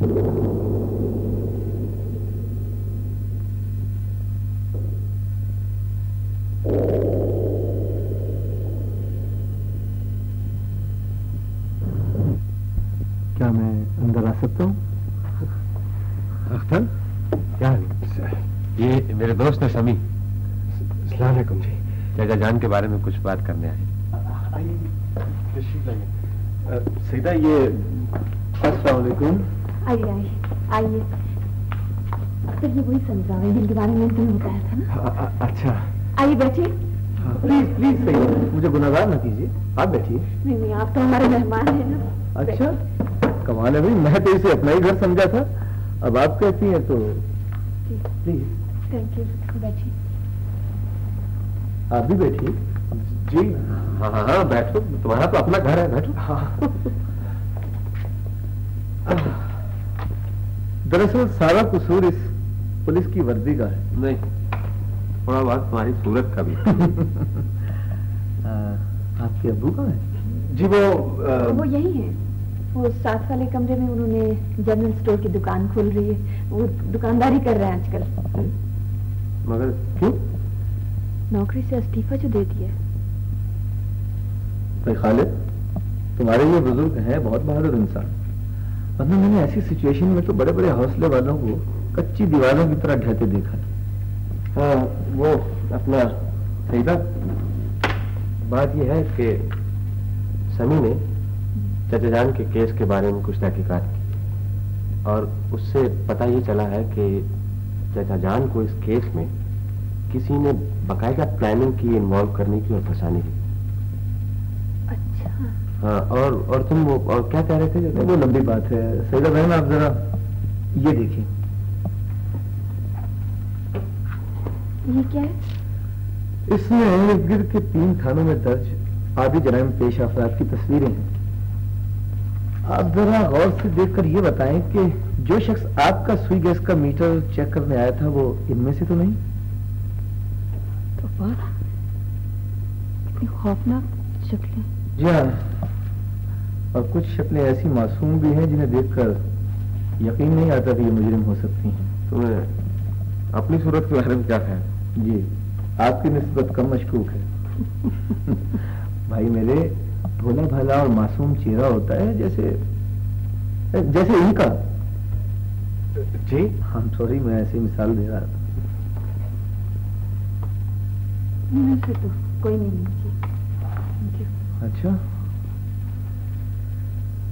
کیا میں اندر آ سکتا ہوں؟ اختر کیا ہے؟ یہ میرے دوست ہے سمی. السلام علیکم جی. چچا جان کے بارے میں کچھ بات کرنے آئے. سیدہ یہ السلام علیکم. آئیے آئیے. اختر یہ وہی سمجھا جن کے بارے میں تمہیں بتایا تھا نا. اچھا آئیے بیٹھیے. پلیز پلیز سیدہ مجھے گناہگار نہ کیجیے. آپ بیٹھیے. نہیں آپ تو ہمارے مہمان ہیں نا. اچھا کمال ہے بھائی. میں تو اسے اپنا ہی گھر سمجھا تھا. اب آپ کہتی ہیں تو پلیز. Thank you. بیٹھیے. آپ بھی بیٹھیے. جی ہاں ہاں ہاں بیٹھو. تمہارا تو اپنا گھر ہے. بیٹھو. دراصل سارا قصور اس پولیس کی وردی کا ہے. نہیں تھوڑا بات تمہاری صورت کا بھی. آپ کے ابو کہاں ہیں؟ جی وہ یہی ہیں. وہ 7 والے کمرے میں انہوں نے جنرل اسٹور کی دکان کھول رہی ہے. وہ دکانداری کر رہے ہیں آج کل. مگر کیوں؟ نوکری سے استعفیٰ جو دے دیا. بھائی خالد تمہارے یہ بزرگ ہیں بہت بہادر انسان. ورنہ میں نے ایسی سچویشن میں تو بڑے بڑے حوصلے والوں کو کچی دیواروں کی طرح ڈھہتے دیکھا. ہاں وہ اپنا سیدہ بات یہ ہے کہ سمی نے چچا جان کے کیس کے بارے میں کچھ تحقیقات کی اور اس سے پتہ یہ چلا ہے کہ چچا جان کو اس کیس میں کسی نے باقاعدہ پلاننگ کی، انوالو کرنے کی اور پھنسانے کی. اچھا ہاں اور تم وہ اور کیا کہہ رہے تھے؟ وہ لمبی بات ہے. سیدہ بہن آپ ذرا یہ دیکھیں. یہ کیا ہے؟ اس میں ارد گرد کے 3 تھانوں میں درج آدھی جرائم پیش افراد کی تصویریں ہیں. آپ ذرا غور سے دیکھ کر یہ بتائیں کہ جو شخص آپ کا سوئی گیس کا میٹر چیک کرنے آیا تھا وہ ان میں سے تو نہیں؟ تو بات کتنی خوفناک شکلیں. جی ہاں. اور کچھ شکلیں ایسی معصوم بھی ہیں جنہیں دیکھ کر یقین نہیں آتا کہ یہ مجرم ہو سکتی ہیں. تمہیں اپنی صورت کے بارے میں کیا خیال؟ جی آپ کی نسبت کم مشکوک ہے. بھائی میرے بھولا بھالا اور معصوم چہرہ ہوتا ہے جیسے ان کا. جی ہم سوری میں ایسی مثال دے رہا تھا. سے تو کوئی نہیں. اچھا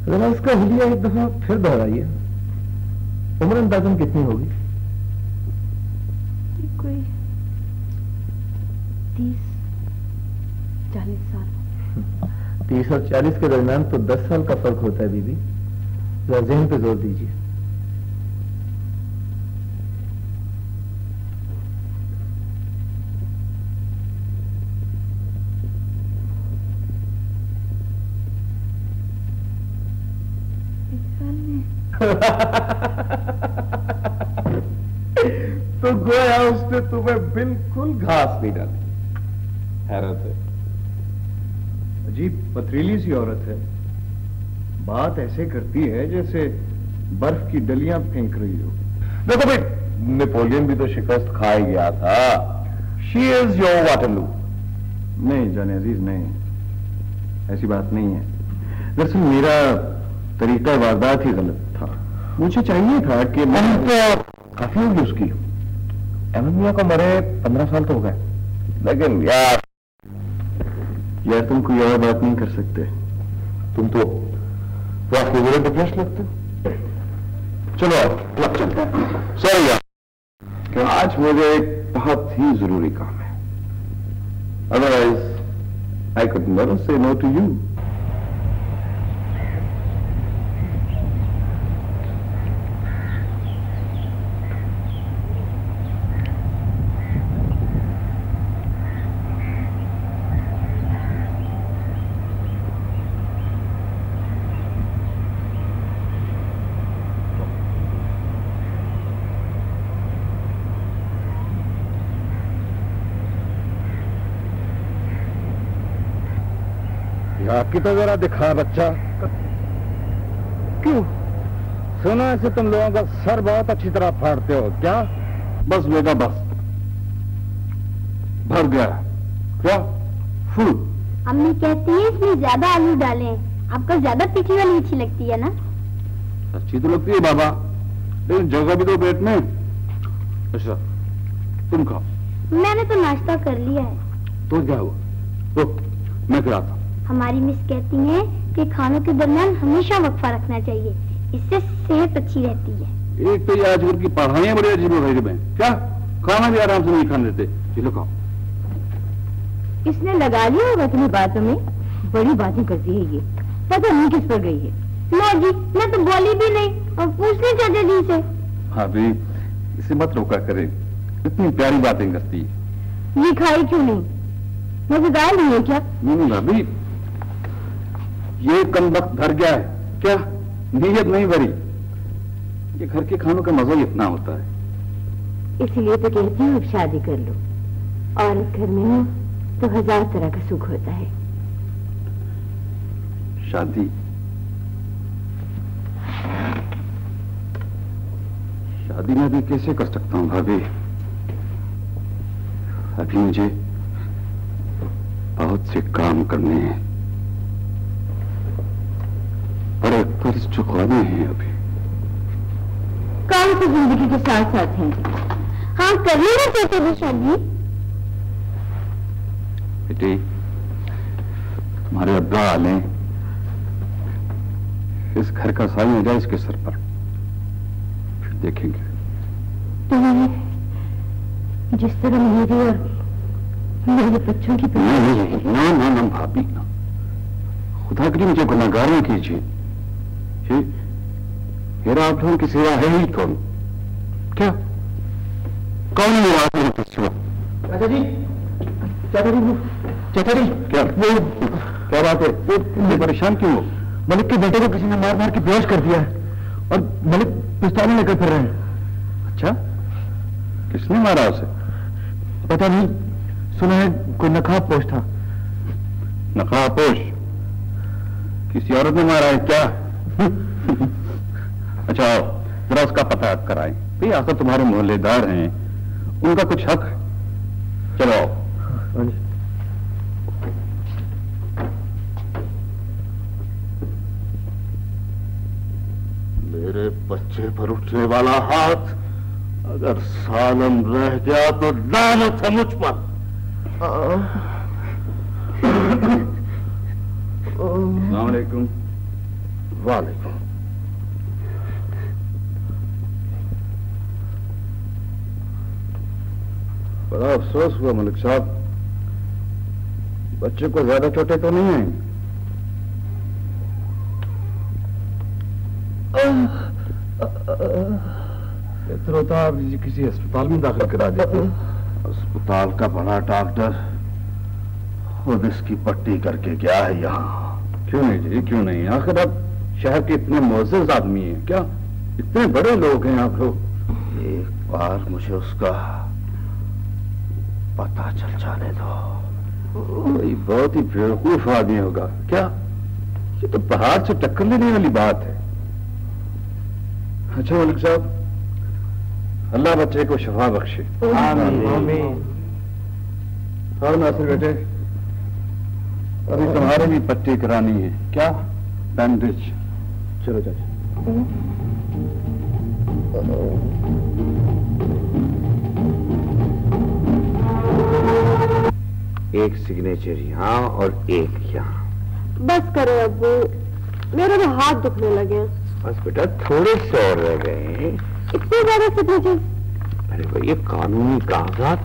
ذرا اس کا حلیہ ایک دفعہ پھر دہرائیے. عمر اندازن کتنی ہوگی؟ کوئی 30-40 سال. 30 اور 40 کے درمیان تو 10 سال کا فرق ہوتا ہے. بی بی ذرا ذہن پہ زور دیجیے. تو گویا اس نے تمہیں بالکل گھاس نہیں ڈالی. حیرت ہے. عجیب پتریلی سی عورت ہے. بات ایسے کرتی ہے جیسے برف کی ڈلیاں پھینک رہی ہو. دیکھو بھائی نیپولین بھی تو شکست کھا ہی گیا تھا. شی از یور واٹرلو. نہیں جان عزیز نہیں، ایسی بات نہیں ہے. دراصل میرا طریقہ واردات ہی غلط تھا. مجھے چاہیے تھا کہ کافی ہوگی اس کی. احمد میاں کو مرے 15 سال تو ہو گئے. لیکن یار تم کوئی اور بات نہیں کر سکتے. تم تو آپ کے ضرورت ڈپریس لگتے. چلو آپ چلتے. سوری یار آج مجھے ایک بہت ہی ضروری کام ہے. ادروائز آئی کوڈ نیور سے نو ٹو یو. آپ کی تو ذرا دکھا بچہ. کیوں सुना है तुम लोगों का सर बहुत अच्छी तरह फाड़ते हो, क्या? बस बेटा बस, भर गया। क्या? फुल। अम्मी कहती है इसमें ज्यादा आलू डालें। आपको ज्यादा तीखी वाली अच्छी लगती है ना? अच्छी तो लगती है बाबा, लेकिन जगह भी तो पेट में। अच्छा तुम खाओ। मैंने तो नाश्ता कर लिया है। तो क्या हुआ? तो मैं खिलाता हूँ। हमारी मिस कहती हैं कि खानों के दरमियान हमेशा वक्फा रखना चाहिए, इससे सेहत अच्छी रहती है। एक तो ये आजकल की पढ़ाइयाँ बड़ी अजीब गरीब हैं। क्या खाना भी आराम से नहीं खाने देते। चलो खाओ। इसने लगा लिया होगा तुम्हें बातों में, बड़ी बातें करती है ये, पता नहीं किस पर गई है। माँ जी मैं तो बोली भी नहीं और पूछ ली चाचा जी से। भाभी इसे मत रोका करे, इतनी प्यारी बातें करती है। ये खाई क्यों नहीं? मजेदार नहीं है क्या? नहीं भाभी, ये कम वक्त भर गया है, क्या नीयत नहीं भरी। ये घर के खानों का मजा ही इतना होता है। इसलिए तो कहती हूँ अब शादी कर लो। औरत घर में हो तो 1000 तरह का सुख होता है। शादी शादी मैं भी कैसे कर सकता हूँ भाभी? अभी मुझे बहुत से काम करने हैं, बड़े कर्ज चुकाने हैं। अभी काम तो जिंदगी के साथ साथ हैं। हाँ कर लेना चाचा जी शादी। बेटी तुम्हारे अब्बा आ लें, इस घर का साई हो जाए इसके सर पर, फिर देखेंगे। तुम्हें जिस तरह मेरी और मेरे बच्चों की ना भाभी ना, खुदा के लिए मुझे गुनाहगार न कीजिए। मेरा आप लोगों की सेवा है ही कौन? क्या कौन मेरा आप लोगों की सेवा? चाचा जी, चाचा जी, चाचा जी, क्या क्या बात है? ये परेशान क्यों हो? मलिक के बेटे को किसी ने मार मार के बेहोश कर दिया है और मलिक पिस्तौलें लेकर फिर रहे हैं। अच्छा, किसने मारा उसे? पता नहीं, सुना है कोई नकाबपोश था। नकाबपोश? किसी औरत ने मारा है क्या? अच्छा आओ जरा उसका पता कराएं। भाई आखिर तुम्हारे मोहल्लेदार हैं, उनका कुछ हक है। चलो आओ। मेरे बच्चे पर उठने वाला हाथ अगर सानम रह गया तो लानत है मुझ पर। अस्सलाम वालेकुम। वालेकुम। बड़ा अफसोस हुआ मलिक साहब, बच्चे को ज्यादा चोटें तो नहीं आई? बेहतर होता आप किसी अस्पताल में दाखिल करा देते। अस्पताल का बड़ा डॉक्टर खुद इसकी पट्टी करके गया है यहाँ। क्यों नहीं जी, क्यों नहीं? आखिर आप शहर के इतने मोअज़्ज़ज़ आदमी हैं, क्या इतने बड़े लोग हैं आप लोग। एक बार मुझे उसका पता चल जाने दो। ये बहुत ही बेवकूफ आदमी होगा क्या? ये तो पहाड़ से टक्कर लेने वाली बात है। अच्छा मलिक साहब, अल्लाह बच्चे को शफा बख्शे। आमीन। और नासिर बेटे, अभी तुम्हारे भी पट्टी करानी है क्या? बैंडेज। चलो चाचा। एक सिग्नेचर यहाँ और एक यहाँ। बस करो अब्बू, मेरे तो हाथ दुखने लगे। बस बेटा थोड़े से और रह गए हैं। इतने ज्यादा सिग्नेचर? अरे भाई ये कानूनी कागजात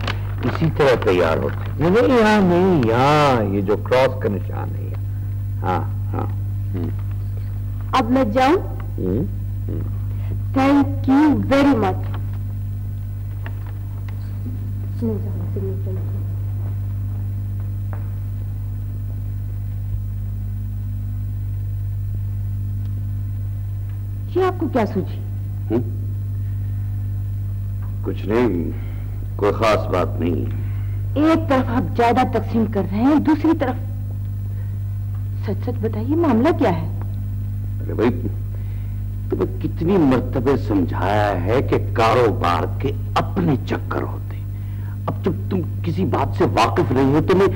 इसी तरह तैयार होते हैं। नहीं यहाँ नहीं, यहाँ ये जो क्रॉस का निशान है। हाँ हाँ। अब मैं जाऊं? Thank you very much. ये आपको क्या सूझी? कुछ नहीं, कोई खास बात नहीं। एक तरफ आप ज्यादा तकसीम कर रहे हैं, दूसरी तरफ सच सच बताइए मामला क्या है? अरे भाई تمہیں کتنی مرتبہ سمجھایا ہے کہ کاروبار کے اپنے چکر ہوتے. اب جب تم کسی بات سے واقف نہیں ہو تو میں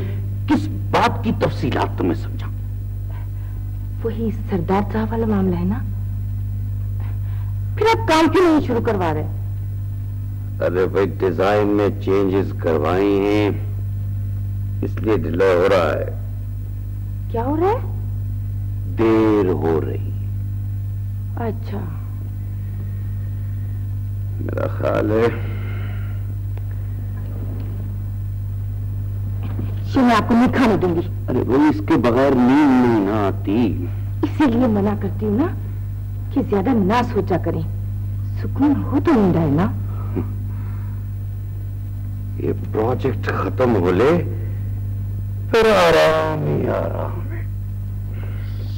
کس بات کی تفصیلات تمہیں سمجھا؟ وہی سردار صاحب والا معاملہ ہے نا. پھر آپ کام کیوں نہیں شروع کروا رہے؟ ارے بھائی ڈیزائن میں چینجز کروائی ہیں اس لیے ڈیلے ہو رہا ہے. کیا ہو رہا ہے؟ دیر ہو رہی. اچھا. میرا خیال ہے میں آپ کو نہیں کھانے دوں گی. ارے وہ اس کے بغیر نیند نہیں نہ آتی. اسی لیے منع کرتی ہوں نا کہ زیادہ نہ سوچا کریں. سکون ہو تو نیند آئے نا. یہ پروجیکٹ ختم ہو لے پھر آرام ہی آرام ہے.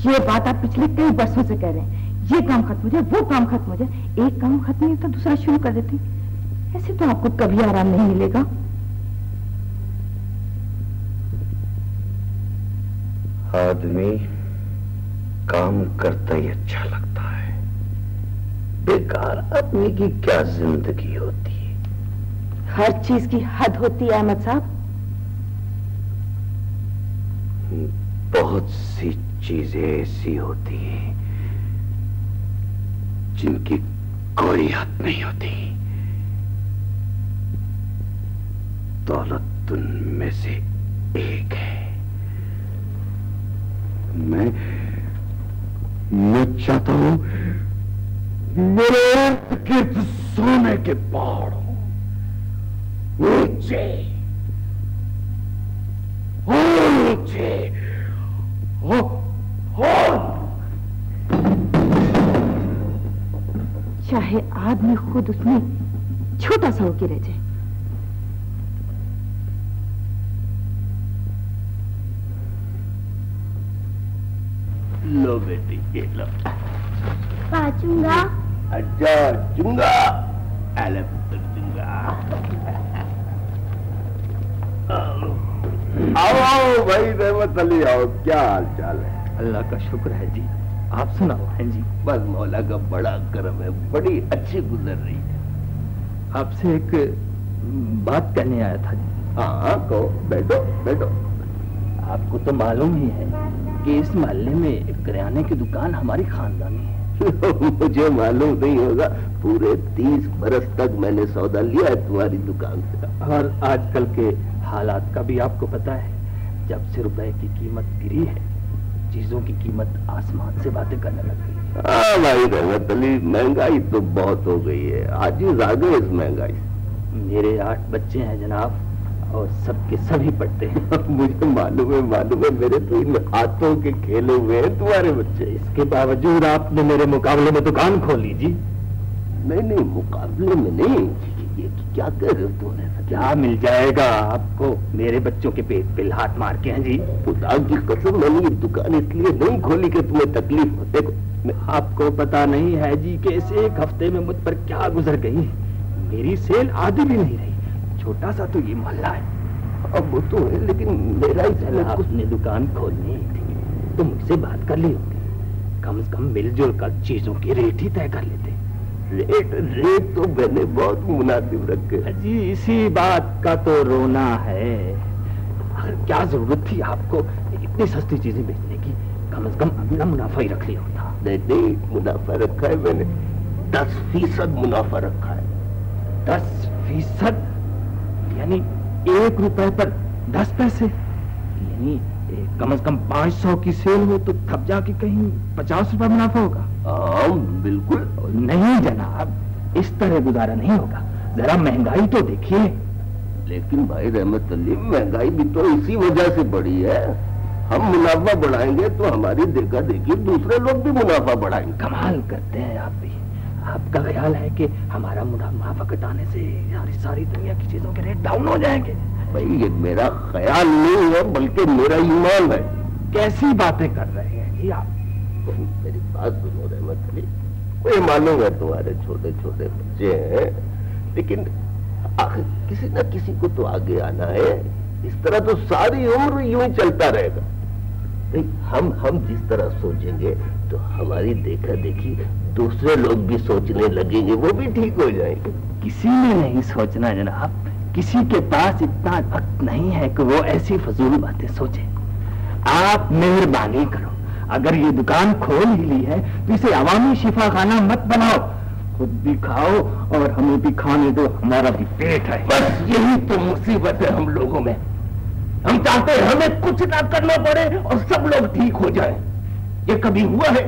یہ بات آپ پچھلے کئی برسوں سے کہہ رہے ہیں. یہ کام ختم ہو جائے وہ کام ختم ہو جائے. ایک کام ختم نہیں ہوتا دوسرا شروع کر دیتے. ایسے تو آپ کو کبھی آرام نہیں ملے گا. آدمی کام کرتا ہی اچھا لگتا ہے. بیکار آدمی کی کیا زندگی ہوتی ہے. ہر چیز کی حد ہوتی ہے احمد صاحب. بہت سی چیزیں ایسی ہوتی ہیں جن کی کوئی حد نہیں ہوتی. دولت ان میں سے ایک ہے. میں چاہتا ہوں میرے ارد گرد سونے کے پہاڑ ہوں, اونچے اونچے چاہے آدمی خود اس میں چھوٹا سا ہو کے رہ جائے. لو بیٹی یہ لو. چنگا اچھا چنگا ایلے پتر چنگا. آؤ بھائی رحمت علی آؤ. کیا حال چال ہے؟ اللہ کا شکر ہے جی. آپ سناؤ. ہیں جی بس مولا کا بڑا کرم ہے. بڑی اچھی گزر رہی ہے. آپ سے ایک بات کرنے آیا تھا جی. ہاں کہو. بیٹھو بیٹھو. آپ کو تو معلوم ہی ہے کہ اس محلے میں ایک کریانے کی دکان ہماری خاندانی ہے. مجھے معلوم نہیں ہوگا. پورے 30 برس تک میں نے سودا لیا ہے تمہاری دکان سے. اور آج کل کے حالات کا بھی آپ کو پتا ہے. جب سے روپے کی قیمت گری ہے چیزوں کی قیمت آسمان سے باتیں کرنے لگ گئی. ہاں بھائی رحمت علی مہنگائی تو بہت ہو گئی ہے. عاجز آ گئے اس مہنگائی سے. میرے 8 بچے ہیں جناب اور سب کے سبھی پڑھتے ہیں. مجھے معلوم ہے میرے تو ان ہاتھوں کے کھیلے ہوئے ہیں تمہارے بچے. اس کے باوجود آپ نے میرے مقابلے میں دکان کھول لی جی. نہیں مقابلے میں نہیں. یہ کیا کہہ رہے ہو تم نے؟ کیا مل جائے گا آپ کو میرے بچوں کے پیٹ پہ ہاتھ مار کے. ہیں جی خدا کی قسم میں نے یہ دکان اس لیے نہیں کھولی کہ تمہیں تکلیف ہو. دیکھو آپ کو پتا نہیں ہے جی کہ اس ایک ہفتے میں مجھ پر کیا گزر گئی. میری سیل آدھی بھی نہیں رہی. چھوٹا سا تو یہ محلہ ہے. اب وہ تو ہے لیکن میرا آپ نے دکان کھولنی تھی تو مجھ سے بات کر لی ہوتی. کم از کم مل جل کر چیزوں کے ریٹ ہی طے کر لیتے. ریٹ تو میں نے بہت مناسب رکھے جی. اسی بات کا تو رونا ہے. آخر کیا ضرورت تھی آپ کو اتنی سستی چیزیں بیچنے کی. کم از کم اپنا منافع ہی رکھ لیا ہوتا. نہیں منافع رکھا ہے میں نے. 10% منافع رکھا ہے. 10%؟ یعنی 1 روپے پر 10 پیسے. یعنی کم از کم 500 کی سیل ہو تو تب جا کے کہیں 50 روپے منافع ہوگا. ہاں بالکل. نہیں جناب اس طرح گزارا نہیں ہوگا. ذرا مہنگائی تو دیکھیے. لیکن بھائی رحمت علی مہنگائی بھی تو اسی وجہ سے بڑھی ہے. ہم منافع بڑھائیں گے تو ہماری دیکھا دیکھی دوسرے لوگ بھی منافع بڑھائیں گے. کمال کرتے ہیں آپ بھی. آپ کا خیال ہے کہ ہمارا منافع گھٹانے سے ساری دنیا کی چیزوں کے ریٹ ڈاؤن ہو جائیں گے؟ بھائی یہ میرا خیال نہیں ہے بلکہ میرا ایمان ہے. کیسی باتیں کر رہے ہیں جی آپ؟ میری بات سنو رحمت علی. مجھے معلوم ہے تمہارے چھوٹے چھوٹے بچے ہیں لیکن آخر کسی نہ کسی کو تو آگے آنا ہے. اس طرح تو ساری عمر یوں ہی چلتا رہے گا. हम जिस तरह सोचेंगे तो हमारी देखा देखी दूसरे लोग भी सोचने लगेंगे, वो भी ठीक हो जाएंगे। किसी ने नहीं सोचना जनाब, किसी के पास इतना वक्त नहीं है कि वो ऐसी फजूल बातें सोचे। आप मेहरबानी करो, अगर ये दुकान खोल ही ली है तो इसे अवामी शिफा खाना मत बनाओ, खुद भी खाओ और हमें भी खाने दो, हमारा भी पेट है। बस यही तो मुसीबत है हम लोगों में। हम चाहते हैं हमें कुछ ना करना पड़े और सब लोग ठीक हो जाएं। ये कभी हुआ है?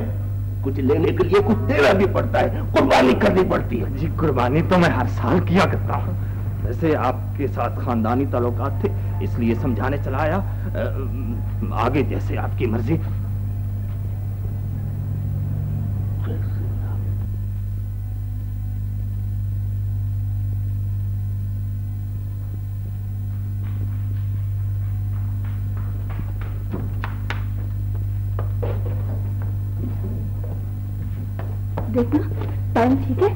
कुछ लेने के लिए कुछ देना भी पड़ता है, कुर्बानी करनी पड़ती है। जी कुर्बानी तो मैं हर साल किया करता हूँ। वैसे आपके साथ खानदानी ताल्लुकात थे इसलिए समझाने चला आया, आगे जैसे आपकी मर्जी। देखना टाइम ठीक है?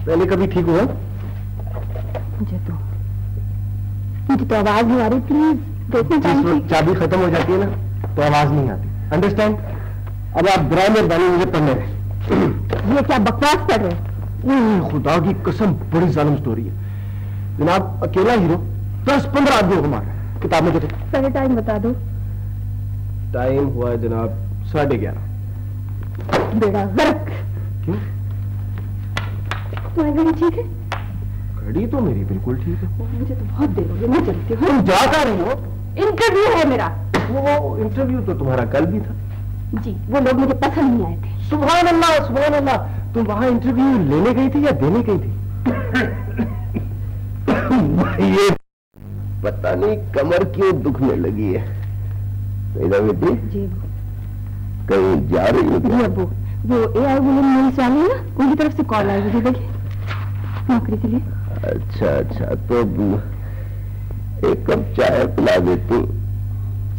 पहले कभी ठीक हुआ? मुझे तो आवाज नहीं आ रही, प्लीज देखना टाइम ठीक। चाबी खत्म हो जाती है ना तो आवाज नहीं आती, अंडरस्टैंड? अब आप बराए मेहरबानी मुझे पढ़ने रहे। ये क्या बकवास कर रहे? खुदा की कसम बड़ी जालिम स्टोरी है जनाब। अकेला हीरो 10-15 आदमियों को मार रहा है। किताब में जो थे। पहले टाइम बता दो। टाइम हुआ है जनाब 11:30। बेड़ा गर्क। क्यों? तुम्हारी घड़ी ठीक है? घड़ी तो मेरी बिल्कुल ठीक है। मुझे तो बहुत देर हो गई, मैं चलती हूँ। तुम जा कर रही हो? इंटरव्यू है मेरा। वो इंटरव्यू तो तुम्हारा कल भी था। जी, वो लोग मुझे पसंद नहीं आए थे। सुभान अल्लाह, सुभान अल्लाह। तुम वहां इंटरव्यू लेने गई थी या देने गई थी? ये पता नहीं कमर क्यों दुखने लगी है। बेटी जी कहीं जा रही हो क्या? वो AI मिल वाली है ना, उनकी तरफ से कॉल आई मुझे, देखिए नौकरी के लिए। अच्छा तो एक कप चाय पिला देती।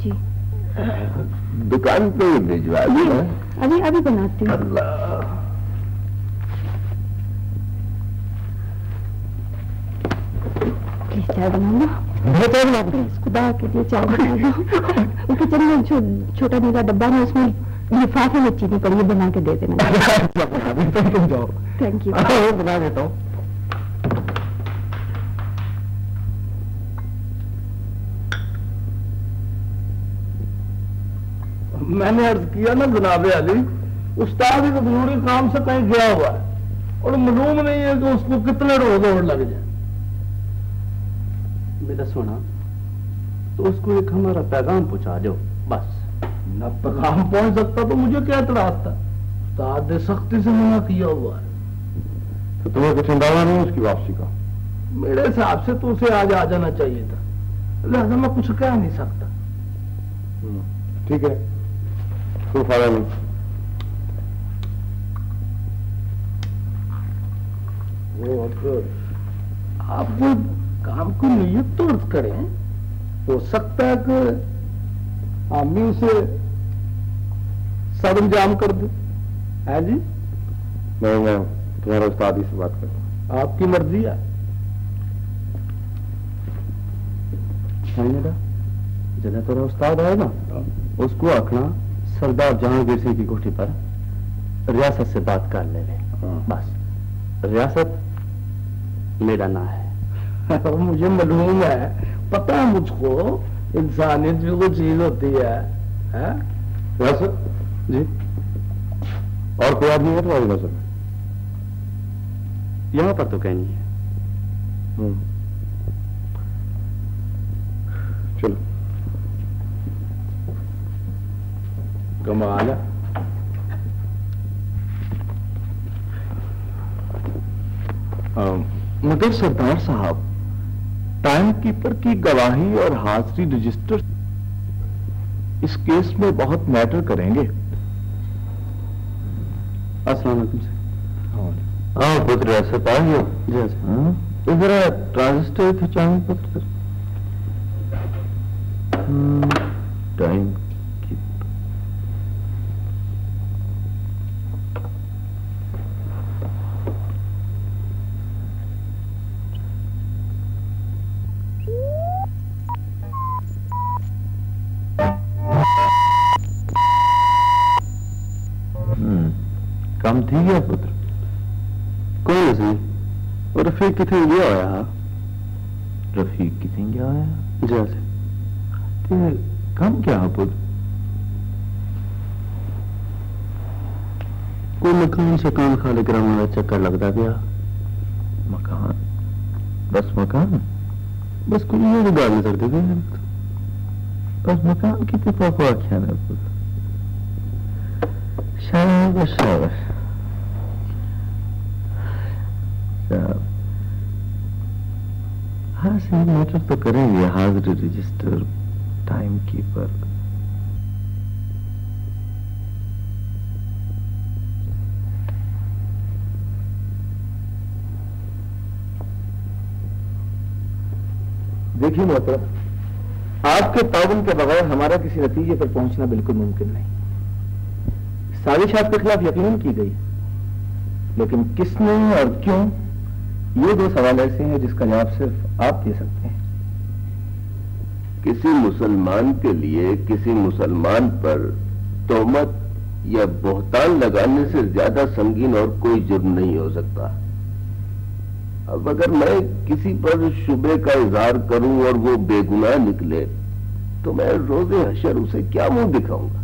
जी दुकान पे ही भिजवा देना। अभी बनाती हूँ। अल्लाह प्लीज चाय बना लो। प्लीज खुदा के लिए चाय बना दो। किचन में छोटा नीला डब्बा है, उसमें लिफाफे में चीनी पड़ी है, बना के दे देना। तुम जाओ। Thank you. बना देता हूँ। मैंने अर्ज किया ना जनाब अली, उस्ताद एक जरूरी काम से कहीं गया हुआ है और मालूम नहीं है कि उसको कितने रोज और लग जाए। मेरा सोना, तो उसको एक हमारा पैगाम पहुंचा दो बस। न पैगाम पहुंच सकता तो मुझे क्या इतराज था? उस्ताद ने सख्ती से मना किया हुआ है। तो तुम्हें कुछ अंदाजा नहीं उसकी वापसी का? मेरे हिसाब से तो उसे आज आ जाना चाहिए था, लिहाजा मैं कुछ कह नहीं सकता। ठीक है, कोई फायदा नहीं। आप वो काम को नियत तो करें, हो सकता है कि हम ही उसे सब इंजाम कर दे। है जी? नहीं, मैं तुम्हारा उस्ताद ही से बात करूँ। आपकी मर्जी है। जब तेरा उस्ताद आएगा उसको आखना सरदार जहांगीर सिंह की कोठी पर रियासत से बात कर ले बस। रियासत मेरा ना है। मुझे मालूम है, पता है मुझको, इंसानियत भी कोई चीज होती है। रियासत जी? और कोई आदमी है तुम्हारी नजर में? यहाँ पर तो कहीं नहीं है। चलो, कमाल है। मगर सरदार साहब, टाइम कीपर की गवाही और हाजिरी रजिस्टर इस केस में बहुत मैटर करेंगे। अस्सलाम वालेकुम। हाँ पुत्र, ऐसे पाएंगे जैसे इधर ट्रांजिस्टर खिंचाएंगे पुत्र। टाइम ठीक है पुत्र कोई सी और रफीक कितने गया होया रफीक कितने गया होया जैसे ते काम क्या है पुत्र कोई मकान शकान खाली कराने वाला चक्कर लगता गया मकान बस मकान बस कोई ये भी गाल नहीं सकते थे बस मकान की तो पापा क्या है पुत्र शाबाश शाबाश हाँ सही मैटर तो करेंगे हाजिरी रजिस्टर टाइम कीपर देखिए मोहतरम, आपके ताउन के बगैर हमारा किसी नतीजे पर पहुंचना बिल्कुल मुमकिन नहीं। साजिश आपके खिलाफ यकीनन की गई, लेकिन किसने और क्यों, ये दो सवाल ऐसे हैं जिसका जवाब सिर्फ आप दे सकते हैं। किसी मुसलमान के लिए किसी मुसलमान पर तोहमत या बोहतान लगाने से ज्यादा संगीन और कोई जुर्म नहीं हो सकता। अब अगर मैं किसी पर शुबे का इजहार करूं और वो बेगुनाह निकले तो मैं रोजे हशर उसे क्या मुंह दिखाऊंगा।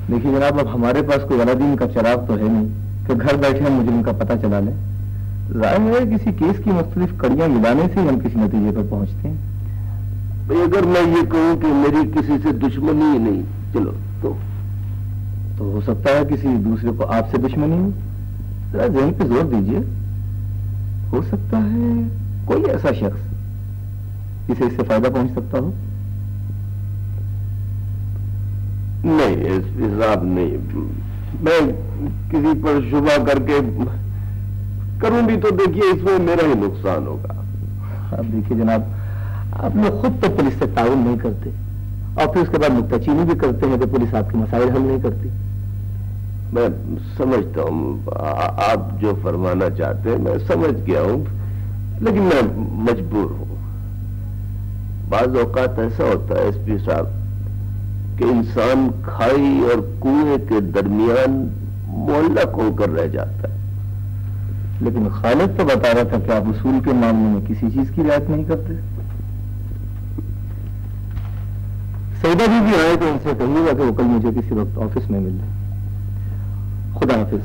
देखिए जनाब, अब हमारे पास कोई अलादीन का चिराग तो है नहीं कि घर बैठे हम मुजरिम का पता चला लें। जाहिर है किसी केस की मुख्तलिफ कड़ियां मिलाने से हम किसी नतीजे पर पहुंचते हैं। भाई अगर मैं ये कहूं कि मेरी किसी से दुश्मनी ही नहीं, चलो तो हो सकता है किसी दूसरे को आपसे दुश्मनी हो। जरा ज़हन पे जोर दीजिए, हो सकता है कोई ऐसा शख्स जिसे इससे फायदा पहुंच सकता हो। नहीं एसपी साहब नहीं, मैं किसी पर शुबा करके करूं भी तो देखिए इसमें मेरा ही नुकसान होगा। अब देखिए जनाब, आप लोग खुद तो पुलिस से ताउन नहीं करते और फिर उसके बाद नुक्ताचीनी भी करते हैं तो पुलिस आपके मसाइल हल नहीं करती। मैं समझता हूं आप जो फरमाना चाहते हैं, मैं समझ गया हूं, लेकिन मैं मजबूर हूं। बाज औकात ऐसा होता है एसपी साहब कि इंसान खाई और कुएं के दरमियान मोहल्ला होकर रह जाता है। लेकिन खालिद तो बता रहा था कि आप उसूल के मामले में किसी चीज की रियायत नहीं करते। सईदा भी आए तो उनसे कहिएगा कि वो कल मुझे किसी वक्त ऑफिस में मिल जाए। खुदा हाफिज।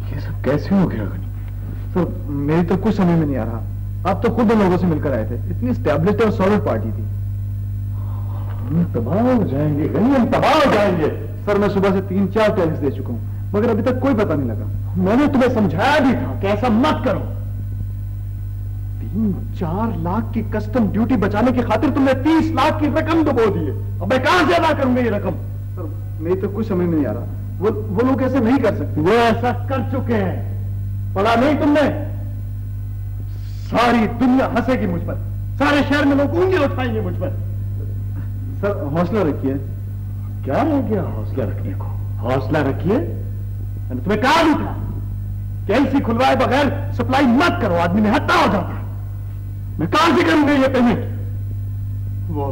ये सब कैसे हो गया गनी? सर मेरी तो कुछ समझ में नहीं आ रहा। आप तो खुद उन लोगों से मिलकर आए थे, इतनी स्टैब्लिश्ड और सॉलिड पार्टी थी। हम तबाह हो जाएंगे गनी, हम तबाह हो जाएंगे। सर मैं सुबह से 3-4 टैक्स दे चुका हूं मगर अभी तक कोई पता नहीं लगा। मैंने तुम्हें समझाया भी था कि ऐसा मत करो। 3-4 लाख की कस्टम ड्यूटी बचाने की खातिर तुमने 30 लाख की रकम डुबो दी है। अब मैं कहां से अदा करूंगा ये रकम? सर मेरी तो कुछ समझ में नहीं आ रहा। वो लोग ऐसे नहीं कर सकते। वो ऐसा कर चुके हैं, पढ़ा नहीं तुमने? सारी दुनिया हंसेगी मुझ पर, सारे शहर में लोग उंगली उठाएंगे मुझ पर। सर हौसला रखिए। क्या रह गया हौसला रखने को? हौसला रखिए, मैंने तुम्हें कहा भी था कि एलसी खुलवाए बगैर सप्लाई मत करो, आदमी में हत्या हो जाता है। मैं कहां से करूंगा ये पेमेंट? वो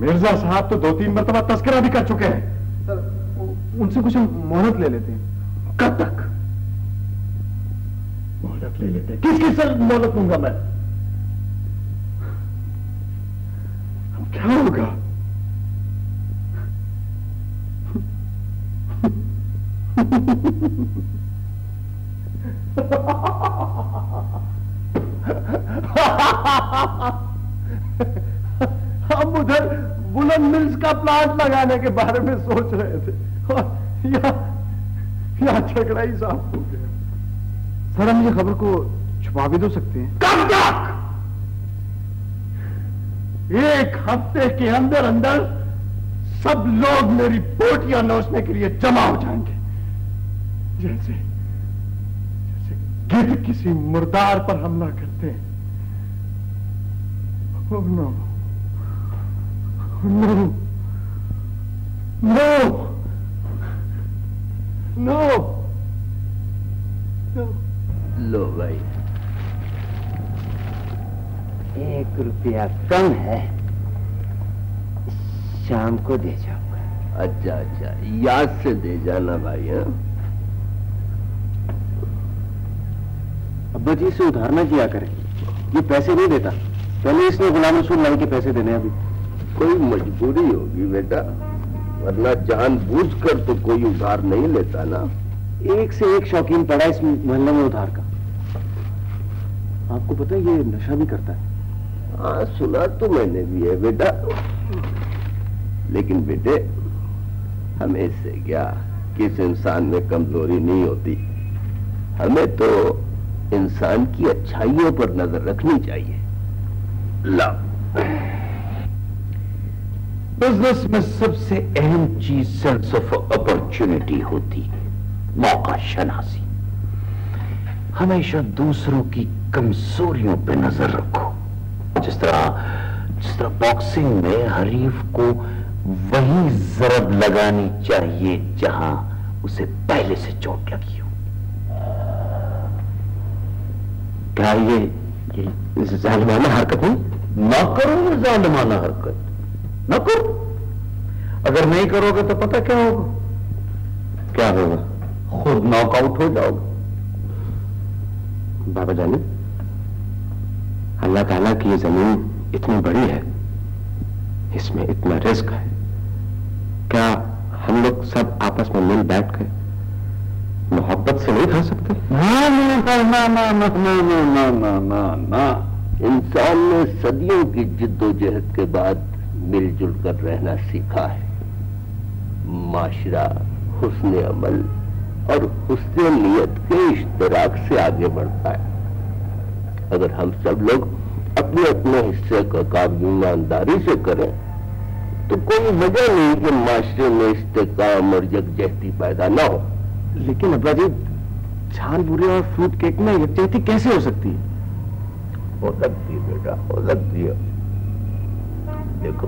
मिर्जा साहब तो 2-3 मरतबा तस्करा भी कर चुके हैं। सर उनसे कुछ हम मोहलत ले लेते हैं। कब तक मोहलत ले लेते हैं? किसकी सर मोहलत लूंगा मैं? अब क्या होगा? हम उधर बुलंद मिल्स का प्लांट लगाने के बारे में सोच रहे थे और यहाँ झगड़ा ही साफ हो गया। सर हम ये खबर को छुपा भी तो सकते हैं। कब तक? 1 हफ्ते के अंदर अंदर सब लोग मेरी बोटियां नोचने के लिए जमा हो जाएंगे, जैसे गिद्ध किसी मुर्दार पर हमला करते हैं। Oh, no. No. No. No. No. लो भाई, 1 रुपया कम है, शाम को दे जाऊंगा। अच्छा अच्छा, याद से दे जाना भाई। हाँ, अब्बा जी इसे उधार ना किया करें, ये पैसे नहीं देता। पहले इसने गुलाम रसूल लाई के पैसे देने अभी। कोई मजबूरी होगी बेटा, वरना जानबूझकर तो कोई उधार नहीं लेता ना। एक से एक शौकीन पड़ा इस मोहल्ले में उधार का। आपको पता है ये नशा भी करता है। हाँ सुना तो मैंने भी है बेटा, लेकिन बेटे हमें इससे क्या, किस इंसान में कमजोरी नहीं होती। हमें तो इंसान की अच्छाइयों पर नजर रखनी चाहिए। ला, बिजनेस में सबसे अहम चीज सेंस ऑफ अपॉर्चुनिटी होती है, मौका शनासी। हमेशा दूसरों की कमजोरियों पे नजर रखो। जिस तरह बॉक्सिंग में हरीफ को वही जरब लगानी चाहिए जहां उसे पहले से चोट लगी हो। क्या ये जालिमाना हरकत नहीं? ना करो ये जालिमाना हरकत, ना करो। अगर नहीं करोगे तो पता क्या होगा? क्या होगा? खुद नॉकआउट हो जाओगे। बाबा जानी, अल्लाह ताला की ये जमीन इतनी बड़ी है, इसमें इतना रिस्क है, क्या हम लोग सब आपस में मिल बैठ कर मोहब्बत से नहीं खा सकते? ना ना ना ना ना ना ना ना ना ना। इंसान ने सदियों की जिद्दोजहद के बाद मिलजुल कर रहना सीखा है। माशरा हुस्न अमल और हुस्न नियत के इश्तराक से आगे बढ़ता है। अगर हम सब लोग अपने अपने हिस्से का काम ईमानदारी से करें तो कोई वजह नहीं कि माशरे में इस्तेकाम और यकजहती पैदा ना हो। लेकिन अब्बा जी, छान पूरी और फ्रूट केक में यकजहती कैसे हो सकती है? हो सकती है बेटा, हो सकती है। देखो,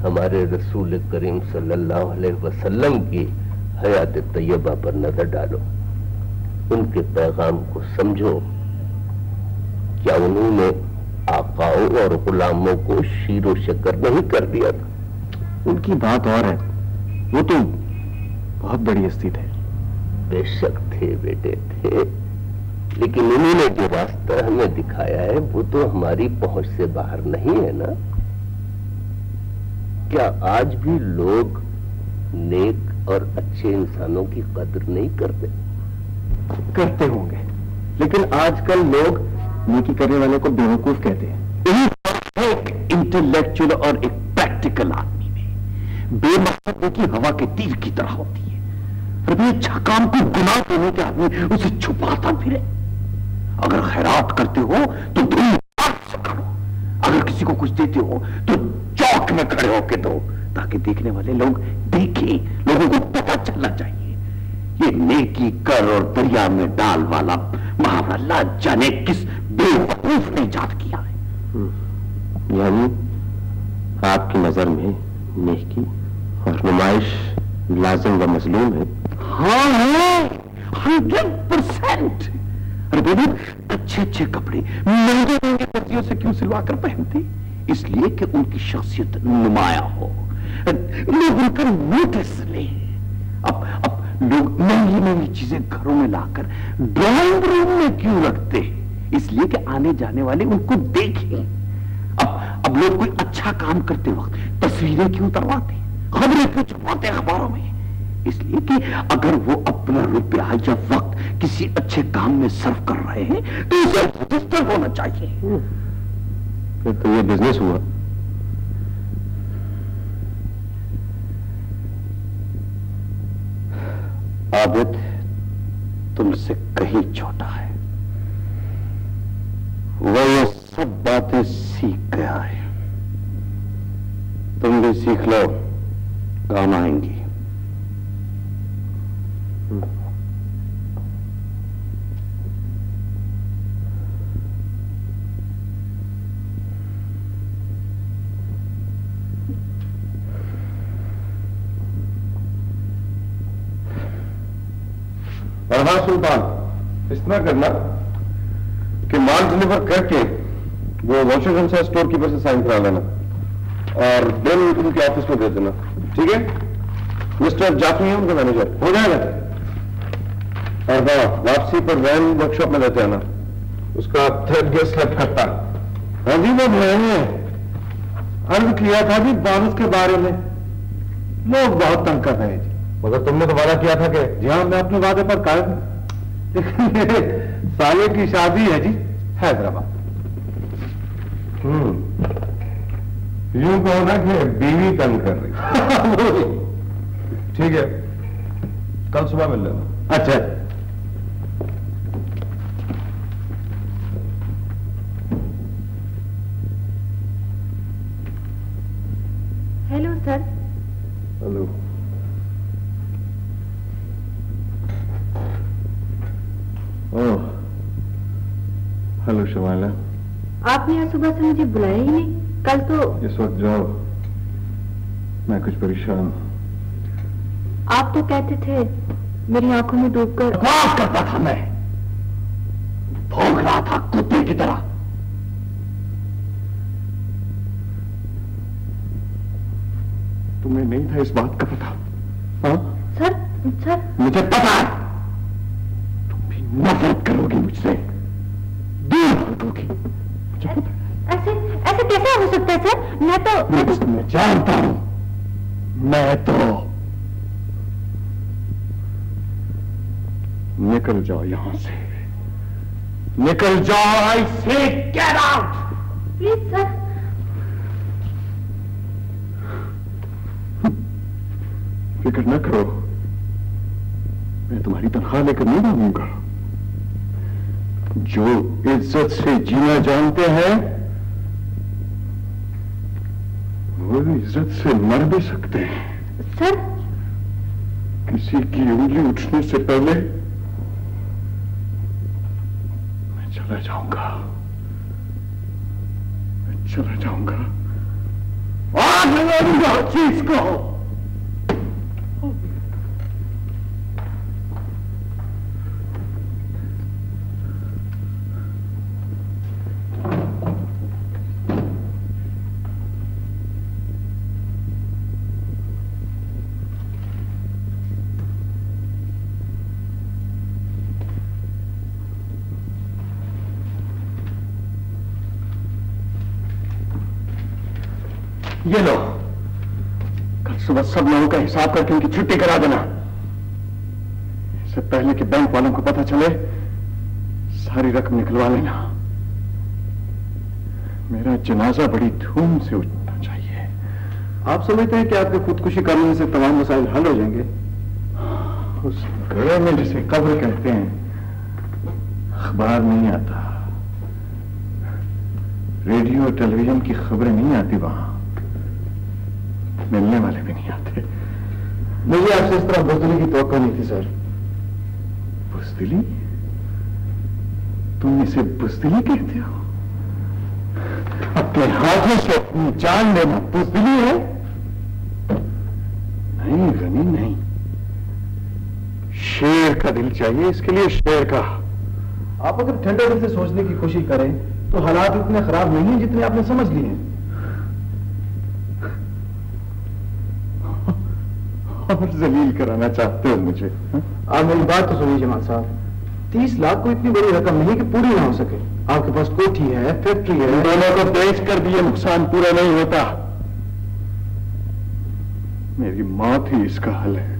हमारे रसूल करीम सल्लल्लाहु अलैहि वसल्लम की हयात तैयबा पर नजर डालो, उनके पैगाम को समझो। क्या उन्होंने आकाओं और गुलामों को शीरो शक्कर नहीं कर दिया था? उनकी बात और है, वो तो बहुत बड़ी हस्ती थे। बेशक थे बेटे थे, लेकिन उन्होंने जो रास्ता हमें दिखाया है वो तो हमारी पहुंच से बाहर नहीं है ना। क्या आज भी लोग नेक और अच्छे इंसानों की कदर नहीं करते? करते होंगे, लेकिन आजकल लोग नेकी करने वाले को बेवकूफ कहते हैं। एक इंटेलेक्चुअल और एक प्रैक्टिकल आदमी में बेमकसद की हवा के तीर की तरह होती है। अरे अच्छा काम को गुनाह करने के आदमी उसे छुपाता फिरे। अगर खैरात करते हो तो धूमधाम से करो, अगर किसी को कुछ देते हो तो चौक में खड़े होके दो, ताकि देखने वाले लोग देखें, लोगों को पता चलना चाहिए। ये नेकी कर और दरिया में डाल वाला मुहावरा ला जाने किस बेवकूफ ने इजाद किया है। यानी आपकी नजर में नेकी और नुमाइश लाजिम व मजलूम है? हाँ, 100%। अरे बेबी, अच्छे अच्छे कपड़े महंगे महंगे दर्जियों से क्यों सिलवा कर पहनते? इसलिए कि उनकी शख्सियत नुमाया हो, लोग उनका नोटिस ले। अब लोग महंगी महंगी चीजें घरों में लाकर ड्राइंग रूम में क्यों रखते? इसलिए कि आने जाने वाले उनको देखें। अब लोग कोई अच्छा काम करते वक्त तस्वीरें क्यों उतरवाते, खबरें क्यों छपवाते अखबारों में? इसलिए कि अगर वो अपना रुपया या वक्त किसी अच्छे काम में सर्व कर रहे हैं तो इसे रजिस्टर होना चाहिए। फिर तो ये बिजनेस हुआ। आबिद तुमसे कहीं छोटा है, वो ये सब बातें सीख गया है। तुम भी सीख लो, काम आएंगी। बरहा सुल्तान, इतना करना कि माल डिलीवर करके वो वॉशिंगटन से स्टोर कीपर से साइन करा लेना और बिल उनके ऑफिस में दे देना, ठीक है? मिस्टर जाफरी है उनका मैनेजर, हो जाएगा। और हाँ, वापसी पर वैन वर्कशॉप में लेते आना, उसका 3rd गेयर स्लैप करता। हाँ जी, वो मैंने अर्ज किया था जी बोनस के बारे में, लोग बहुत तंग कर रहे हैं जी। मगर तुमने तो वादा किया था कि जी हाँ, मैं अपने वादे पर कायम, लेकिन मेरे साले की शादी है जी हैदराबाद। यूं कहो ना कि बीवी तंग कर रही। ठीक है, कल सुबह मिल लेना। अच्छा, हेलो सर। हेलो। ओह, हेलो शमाला। आपने आज सुबह से मुझे बुलाया ही नहीं। कल तो इस वक्त जाओ, मैं कुछ परेशान। आप तो कहते थे मेरी आंखों में डूबकर बकवास करता था, मैं भौंक रहा था कुत्ते की तरह। तुम्हें नहीं था इस बात का पता? हाँ सर मुझे पता है, तुम भी नफरत करोगी मुझसे, दूर हटोगी, मुझे पता है। ऐसे कैसे हो सकता है सर? मैं जानता हूं, मैं तो निकल जाओ यहां से, निकल जाओ। आई से गेट आउट। Please sir. फिक्र न करो, मैं तुम्हारी तनख्वाह लेकर नहीं मांगूंगा। जो इज्जत से जीना जानते हैं वो इज्जत से मर भी सकते हैं। सर, किसी की उंगली उठने से पहले मैं चला जाऊंगा, मैं चला जाऊंगा। आग लगा दूंगा हर चीज को। ये लो, कल सुबह सब लोगों का हिसाब करके उनकी छुट्टी करा देना। इससे पहले कि बैंक वालों को पता चले, सारी रकम निकलवा लेना। मेरा जनाजा बड़ी धूम से उठना चाहिए। आप समझते हैं कि आपके खुदकुशी करने से तमाम मसाइल हल हो जाएंगे? उस गड़े में जिसे कब्र कहते हैं, अखबार नहीं आता, रेडियो टेलीविजन की खबरें नहीं आती, वहां मिलने वाले भी नहीं आते। मुझे आपसे इस तरह बुज़दिली की तवक्को नहीं थी सर। बुज़दिली? तुम इसे बुज़दिली कहते हो? अपने हाथों से अपनी जान लेना बुज़दिली है? नहीं गनी, नहीं। शेर का दिल चाहिए इसके लिए, शेर का। आप अगर ठंडे दिल से सोचने की कोशिश करें तो हालात इतने खराब नहीं हैं जितने आपने समझ लिए हैं। और जलील कराना चाहते हो मुझे? आप मेरी बात तो सुनिए जमाल साहब, 30 लाख को इतनी बड़ी रकम नहीं कि पूरी ना हो सके। आपके पास कोठी है, फैक्ट्री है, दोनों को बेच कर भी ये नुकसान पूरा नहीं होता। मेरी मौत ही इसका हल है।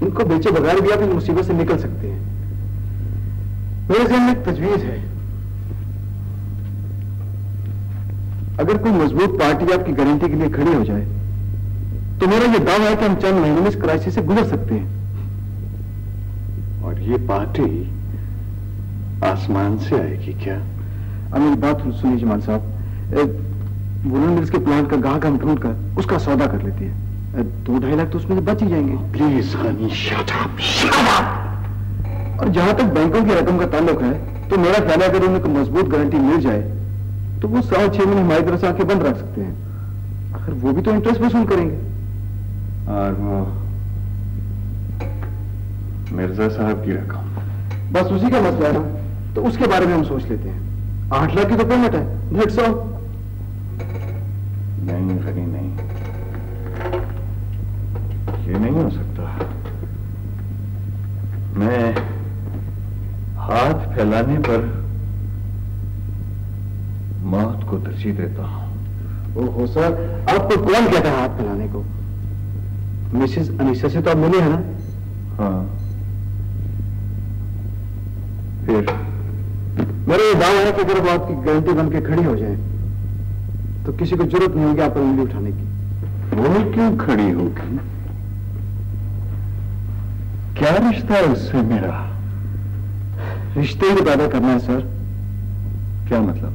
इनको बेचे बगैर भी आप इस मुसीबत से निकल सकते हैं। मेरे ज़हन में एक तजवीज है। अगर कोई मजबूत पार्टी आपकी गारंटी के लिए खड़ी हो जाए तो मेरा ये दावा है कि हम चंद महीनों में इस क्राइसिस से गुजर सकते हैं। और ये पार्टी आसमान से आएगी क्या? अब मेरी बात सुनिए जमाल साहब, वुलन मिल्स के प्लांट का गाहक हम ढूंढ कर उसका सौदा कर लेते हैं। 2-2.5 लाख तो उसमें से बच ही जाएंगे। Please Honey, shut up, shut up. और जहां तक बैंकों की रकम का ताल्लुक है तो मेरा ख्याल है अगर उन्हें कोई मजबूत गारंटी मिल जाए तो वो 6.5 महीने हमारी तरफ से आंखें बंद रख सकते हैं। आखिर वो भी तो इंटरेस्ट वसूल करेंगे। और वो मिर्जा साहब की रकम बस उसी का मसला है ना, तो उसके बारे में हम सोच लेते हैं। 8 लाख की तो पेमेंट है, दैट्स ऑल। नहीं गनी नहीं, ये नहीं हो सकता। मैं हाथ फैलाने पर मौत को तरजीह देता हूं। ओहो सर, आपको कौन कहता है हाथ फैलाने को? मिसेस अनीसा से तो आप मिले हैं ना? हाँ, फिर मेरा ये दावा है कि अगर वो आपकी गारंटी बन के खड़ी हो जाए तो किसी को जरूरत नहीं होगी आप पर उंगली उठाने की। वो क्यों खड़ी होगी? क्या रिश्ता है उससे मेरा? रिश्ते ही पैदा करना है सर। क्या मतलब?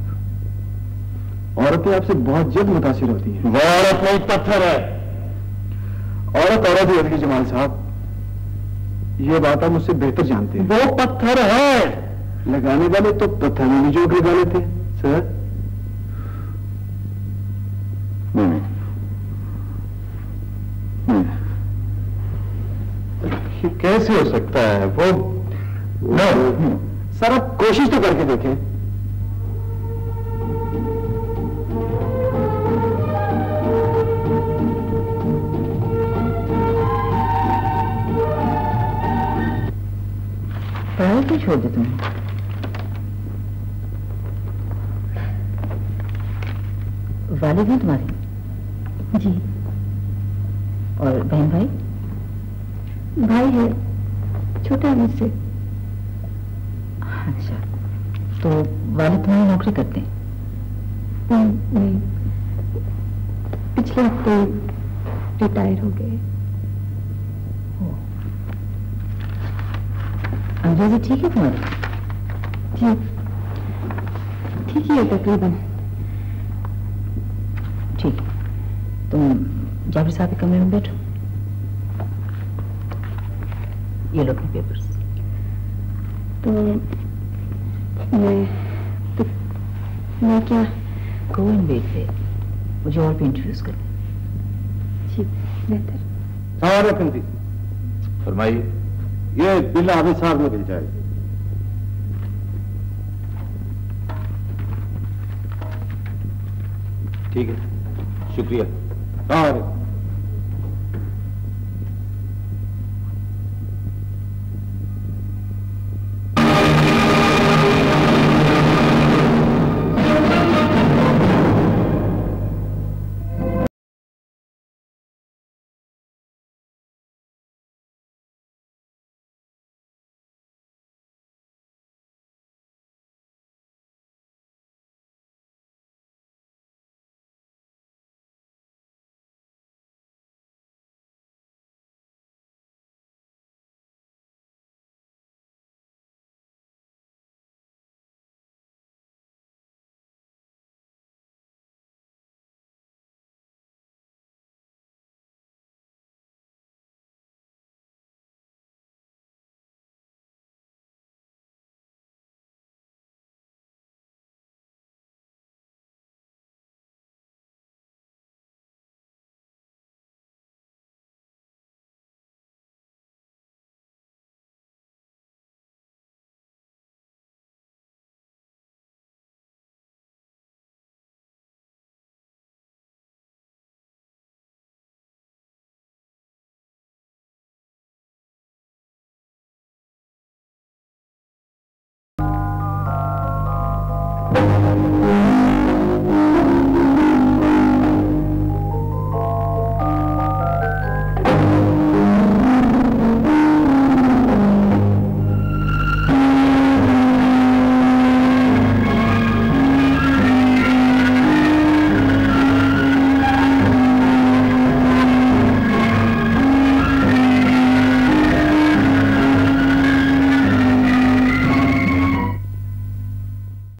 औरतें आपसे बहुत जल्द मुतासिर होती हैं। वो औरत नहीं, पत्थर है। औरत औरत ही होती है जमाल साहब, ये बात आप मुझसे बेहतर जानते हैं। वो पत्थर है। लगाने वाले तो पत्थर में निचोड़ लगा लेते हैं सर। नहीं, ये कैसे हो सकता है? वो सर आप कोशिश तो करके देखें। पढ़ाई क्यों छोड़ दी तुमने? वालिद हैं तुम्हारे? जी। और बहन भाई? भाई है, छोटा है मुझसे। अच्छा, तो वालिद तुम्हारी नौकरी करते हैं? नहीं, पिछले हफ्ते रिटायर हो गए। अंग्रेजी ठीक है तुम्हारी? जी, ठीक ही है तकरीबन। ठीक, तुम जाबिर साहब के कमरे में बैठो। ये लो अपने पेपर्स। तो मैं क्या? गो एंड वेट देयर, मुझे और भी इंट्रोड्यूस कर दे। जी, बेहतर। और रखी फरमाइए। ये बिल आबिद साहब में मिल जाएगी। ठीक है, शुक्रिया। और